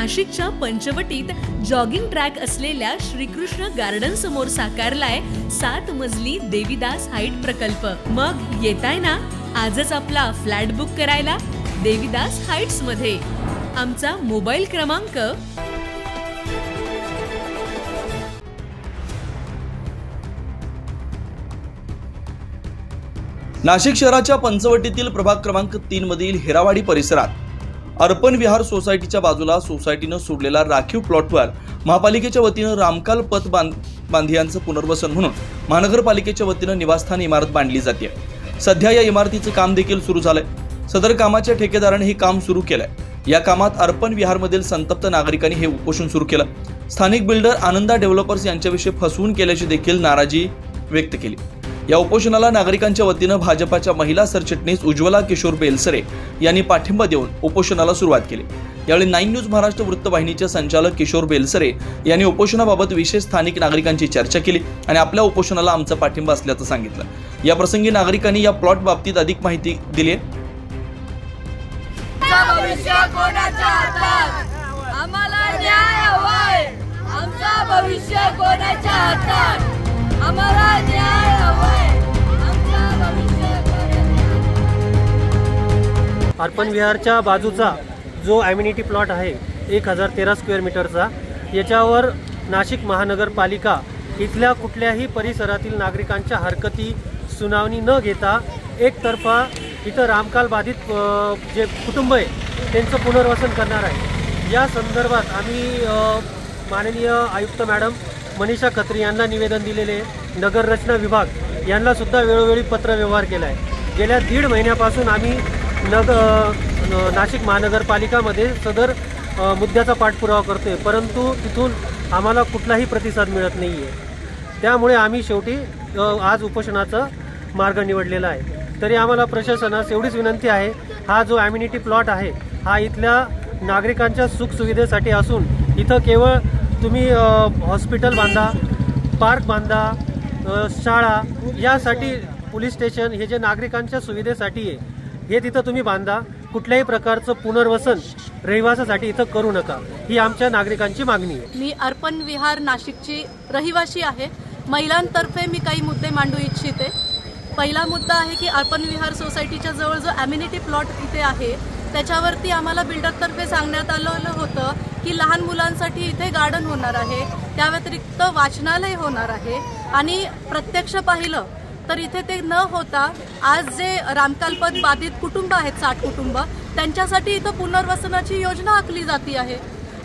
नाशिकच्या पंचवटीत jogging track असलेल्या Shrikrishna garden समोर साकारलाय 7 मजली देवीदास हाईट प्रकल्प। मग येताय ना आजच आपला फ्लॅट बुक करायला देवीदास हाईट्स मध्ये। आमचा मोबाईल क्रमांक नाशिक शहराच्या पंचवटीतील प्रभाग क्रमांक 3 मधील हिरावाडी परिसरात अर्पण विहार सोसायटीच्या बाजूला सोसायटीनं सोडलेला राखीव प्लॉटवर महापालिकेच्या वतीनं रामकाल पथ बांधियांचं पुनर्वसन म्हणून महानगरपालिकेच्या वतीनं निवासस्थान इमारत बांधली जाते। सध्या या इमारतीचं काम देखील सुरू झालंय। सदर कामाच्या ठेकेदाराने हे काम सुरू केलंय। या कामात अर्पण विहारमधील संतप्त नागरिकांनी हे उपोषण सुरू केलं। स्थानिक बिल्डर आनंदा डेव्हलपर्स यांच्याविषयी फसवून केल्याची देखील नाराजी व्यक्त केली। या उपोषणाला नागरिकांच्या वतीनं भाजपाच्या महिला सरचिटणीस उज्ज्वला किशोर बेलसरे यांनी पाठिंबा देऊन उपोषणाला सुरुवात केली। यावेळी 9 न्यूज महाराष्ट्र वृत्तवाहिनीचे संचालक किशोर बेलसरे यांनी उपोषणाबाबत विशेष स्थानिक नागरिकांची चर्चा केली आणि आपल्या उपोषणाला आमचा पाठिंबा असल्याचं सांगितलं। या प्रसंगी नागरिकांनी या प्लॉट बाबतीत अधिक माहिती दिली। अर्पण विहारच्या बाजूचा जो ॲम्युनिटी प्लॉट आहे 1013 स्क्वेअर मीटरचा, याच्यावर नाशिक महानगरपालिका इथल्या कुठल्याही परिसरातील नागरिकांच्या हरकती सुनावणी न घेता एकतर्फा इथं रामकाल बाधित जे कुटुंब आहे त्यांचं पुनर्वसन करणार आहे। या संदर्भात आम्ही माननीय आयुक्त मॅडम मनीषा खत्री यांना निवेदन दिलेले, नगर रचना विभाग यांना सुद्धा वेळोवेळी पत्र व्यवहार केला आहे। गेल्या 1.5 महिन्यापासून आम्ही नाशिक महानगरपालिकामध्ये सदर मुद्द्याचा पाठपुरावा करतोय, परंतु तिथून आम्हाला कुठलाही प्रतिसाद मिळत नाही आहे। त्यामुळे आम्ही शेवटी आज उपोषणाचा मार्ग निवडलेला आहे। तरी आम्हाला प्रशासनास एवढीच विनंती आहे, हा जो ॲम्युनिटी प्लॉट आहे हा इथल्या नागरिकांच्या सुखसुविधेसाठी असून इथं केवळ तुम्ही हॉस्पिटल बांधा, पार्क बांधा, शाळा, यासाठी पोलीस स्टेशन हे जे नागरिकांच्या सुविधेसाठी आहे हे तिथं तुम्ही बांधा। कुठल्याही प्रकारचं पुनर्वसन रहिवासासाठी इथं करू नका, ही आमच्या नागरिकांची मागणी आहे। मी अर्पण विहार नाशिकची रहिवासी आहे। महिलांतर्फे मी काही मुद्दे मांडू इच्छिते। पहिला मुद्दा आहे की अर्पण विहार सोसायटीच्या जवळ जो ॲम्युनिटी प्लॉट इथे आहे त्याच्यावरती आम्हाला बिल्डरतर्फे सांगण्यात आलं होतं की लहान मुलांसाठी इथे गार्डन होणार आहे, त्या व्यतिरिक्त वाचनालय होणार आहे आणि प्रत्यक्ष पाहिलं तर इथे ते न होता आज जे रामकालपथ बाधित कुटुंब आहेत 60 कुटुंब त्यांच्यासाठी इथं पुनर्वसनाची योजना आखली जाती आहे।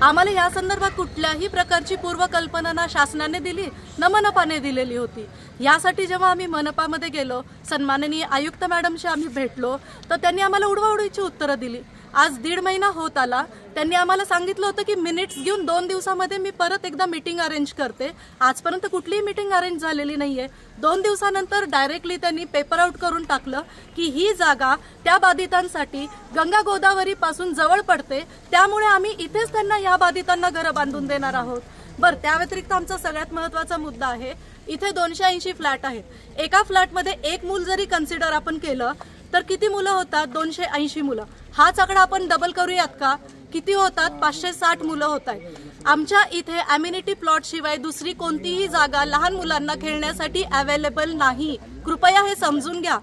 आम्हाला या संदर्भात कुठल्याही प्रकारची पूर्वकल्पना ना शासनाने दिली ना मनपाने दिलेली होती। यासाठी जेव्हा आम्ही मनपामध्ये गेलो, सन्माननीय आयुक्त मॅडमशी आम्ही भेटलो तर त्यांनी आम्हाला उडवाउडवीची उत्तरं दिली। आज 1.5 महिना होत आला, त्यांनी आम्हाला सांगितलं होतं की मिनिट्स घेऊन 2 दिवसामध्ये मी परत एकदा मीटिंग अरेंज करते। आजपर्यंत कुठलीही मीटिंग अरेंज झालेली नाहीये। 2 दिवसानंतर डायरेक्टली त्यांनी पेपर आउट करून टाकलं की ही जागा त्या बाधितांसाठी गंगा गोदावरी पासून जवळ पडते, त्यामुळे आम्ही इथेच त्यांना या बाधितांना घरं बांधून देणार आहोत। बरं, त्या व्यतिरिक्त आमचा सगळ्यात महत्त्वाचा मुद्दा आहे, इथे 280 फ्लॅट आहेत। एका फ्लॅटमध्ये 1 मूल जरी कन्सिडर आपण केलं तर किती मुलं होतात? 280 मुलं। हाच आकडा आपण डबल करूयात का? किती होतात? 560 मुलं होत आहेत। आमच्या इथे ॲम्युनिटी प्लॉट शिवाय दुसरी कोणतीही जागा लहान मुलांना खेळण्यासाठी अवेलेबल नाही। कृपया हे समजून घ्या।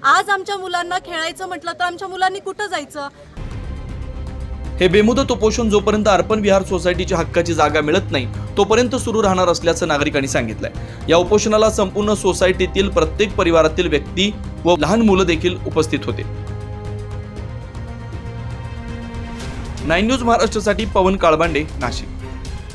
आज आमच्या मुलांना खेळायचं म्हटलं तर आमच्या मुलांनी कुठं जायचं? हे बेमुदत उपोषण जोपर्यंत अर्पण विहार सोसायटीच्या हक्काची जागा मिळत नाही तोपर्यंत सुरू राहणार असल्याचं नागरिकांनी सांगितलंय। या उपोषणाला संपूर्ण सोसायटीतील प्रत्येक परिवारातील व्यक्ती व लहान मुलं देखील उपस्थित होते। 9 न्यूज महाराष्ट्रासाठी पवन काळबांडे, नाशिक।